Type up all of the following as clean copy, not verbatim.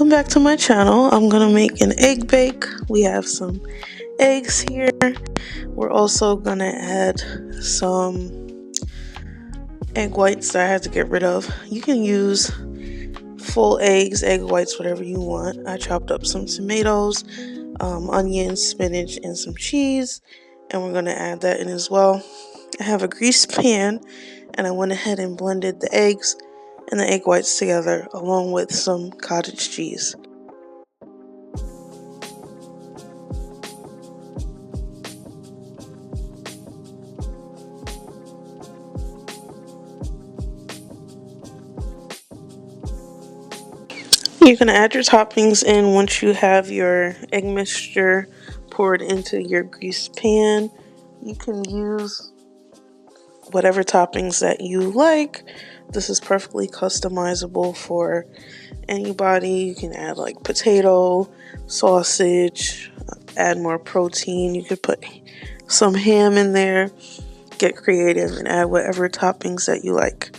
Welcome back to my channel. I'm gonna make an egg bake. We have some eggs here. We're also gonna add some egg whites that I had to get rid of. You can use full eggs, egg whites, whatever you want. I chopped up some tomatoes, onions, spinach, and some cheese, and we're gonna add that in as well. I have a greased pan, and I went ahead and blended the eggs and the egg whites together along with some cottage cheese. You're going to add your toppings in once you have your egg mixture poured into your greased pan. You can use whatever toppings that you like. This is perfectly customizable for anybody. You can add like potato, sausage, add more protein. You could put some ham in there. Get creative and add whatever toppings that you like.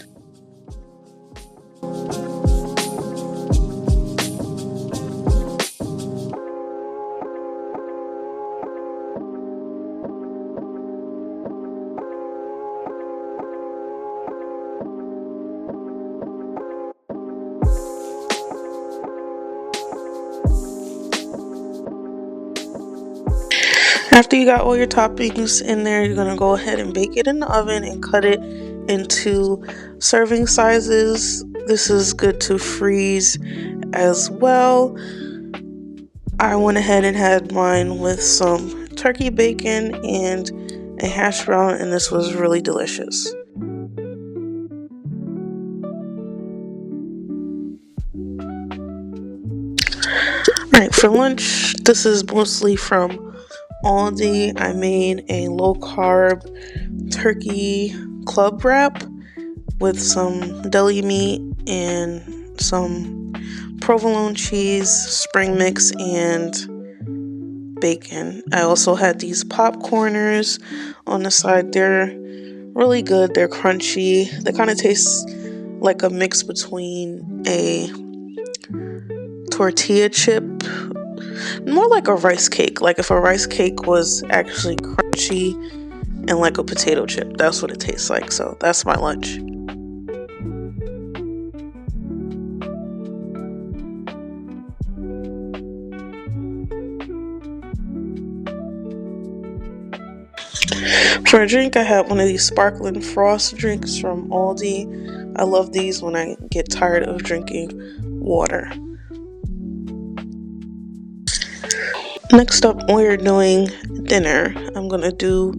After you got all your toppings in there, you're going to go ahead and bake it in the oven and cut it into serving sizes. This is good to freeze as well. I went ahead and had mine with some turkey bacon and a hash brown, and this was really delicious. Alright, for lunch, this is mostly from Aldi. I made a low-carb turkey club wrap with some deli meat and some provolone cheese, spring mix, and bacon. I also had these popcorners on the side. They're really good. They're crunchy. They kind of taste like a mix between a tortilla chip, more like a rice cake. Like if a rice cake was actually crunchy and like a potato chip. That's what it tastes like. So that's my lunch. For a drink, I had one of these sparkling frost drinks from Aldi. I love these when I get tired of drinking water. Next up, we're doing dinner. I'm gonna do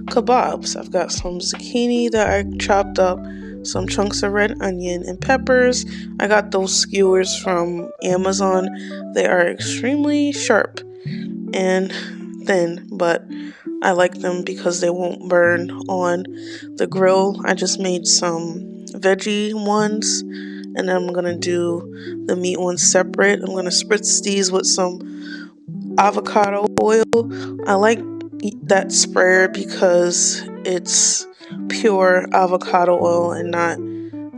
kebabs. I've got some zucchini that I chopped up, some chunks of red onion and peppers. I got those skewers from Amazon. They are extremely sharp and thin, but I like them because they won't burn on the grill. I just made some veggie ones, and then I'm gonna do the meat ones separate. I'm gonna spritz these with some avocado oil. I like that sprayer because it's pure avocado oil and not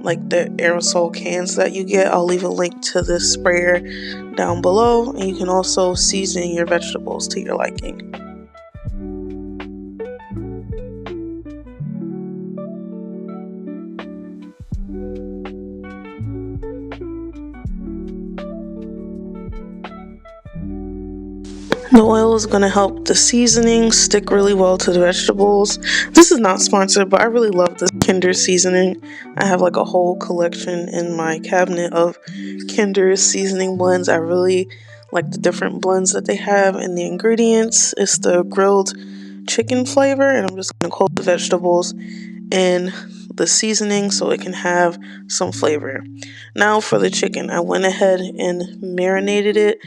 like the aerosol cans that you get. I'll leave a link to this sprayer down below, and you can also season your vegetables to your liking. The oil is going to help the seasoning stick really well to the vegetables. This is not sponsored, but I really love this Kinder seasoning. I have like a whole collection in my cabinet of Kinder seasoning blends. I really like the different blends that they have and the ingredients. It's the grilled chicken flavor, and I'm just going to coat the vegetables in the seasoning so it can have some flavor. Now for the chicken, I went ahead and marinated it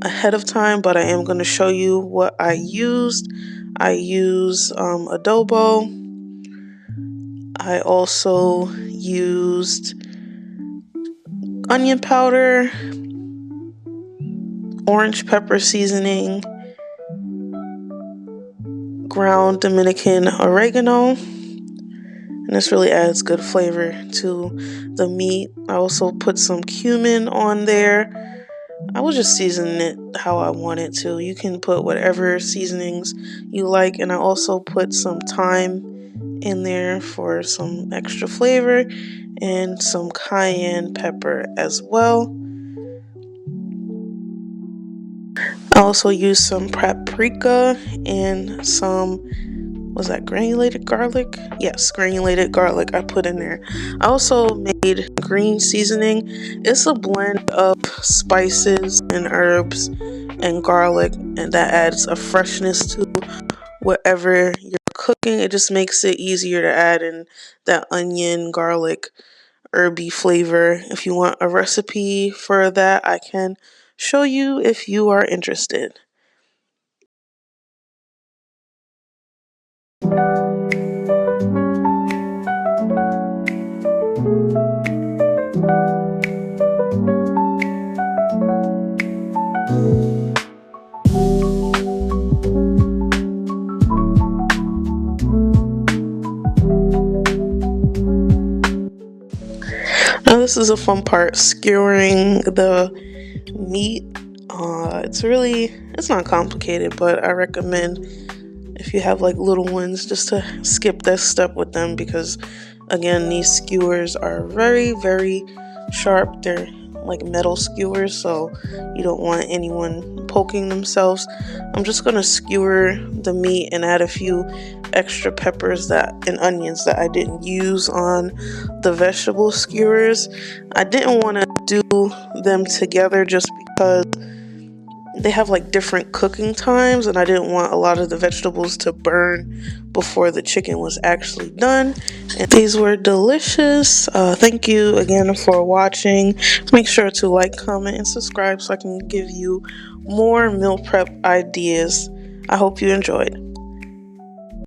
ahead of time, but I am going to show you what I used. I use adobo. I also used onion powder, orange pepper seasoning, ground Dominican oregano, and this really adds good flavor to the meat. I also put some cumin on there, I will just season it how I want it to. You can put whatever seasonings you like, and I also put some thyme in there for some extra flavor and some cayenne pepper as well. I also used some paprika and some, was that granulated garlic? Yes, granulated garlic I put in there. I also made green seasoning. It's a blend of spices and herbs and garlic, and that adds a freshness to whatever you're cooking. It just makes it easier to add in that onion, garlic, herby flavor. If you want a recipe for that, I can show you if you are interested. Now this is a fun part, skewering the meat. It's not complicated, but I recommend if you have like little ones just to skip that step with them, because again, these skewers are very, very sharp. They're like metal skewers, so you don't want anyone poking themselves. I'm just gonna skewer the meat and add a few extra peppers and onions that I didn't use on the vegetable skewers. I didn't want to do them together just because they have like different cooking times, and I didn't want a lot of the vegetables to burn before the chicken was actually done. And these were delicious. Thank you again for watching. Make sure to like, comment, and subscribe so I can give you more meal prep ideas. I hope you enjoyed.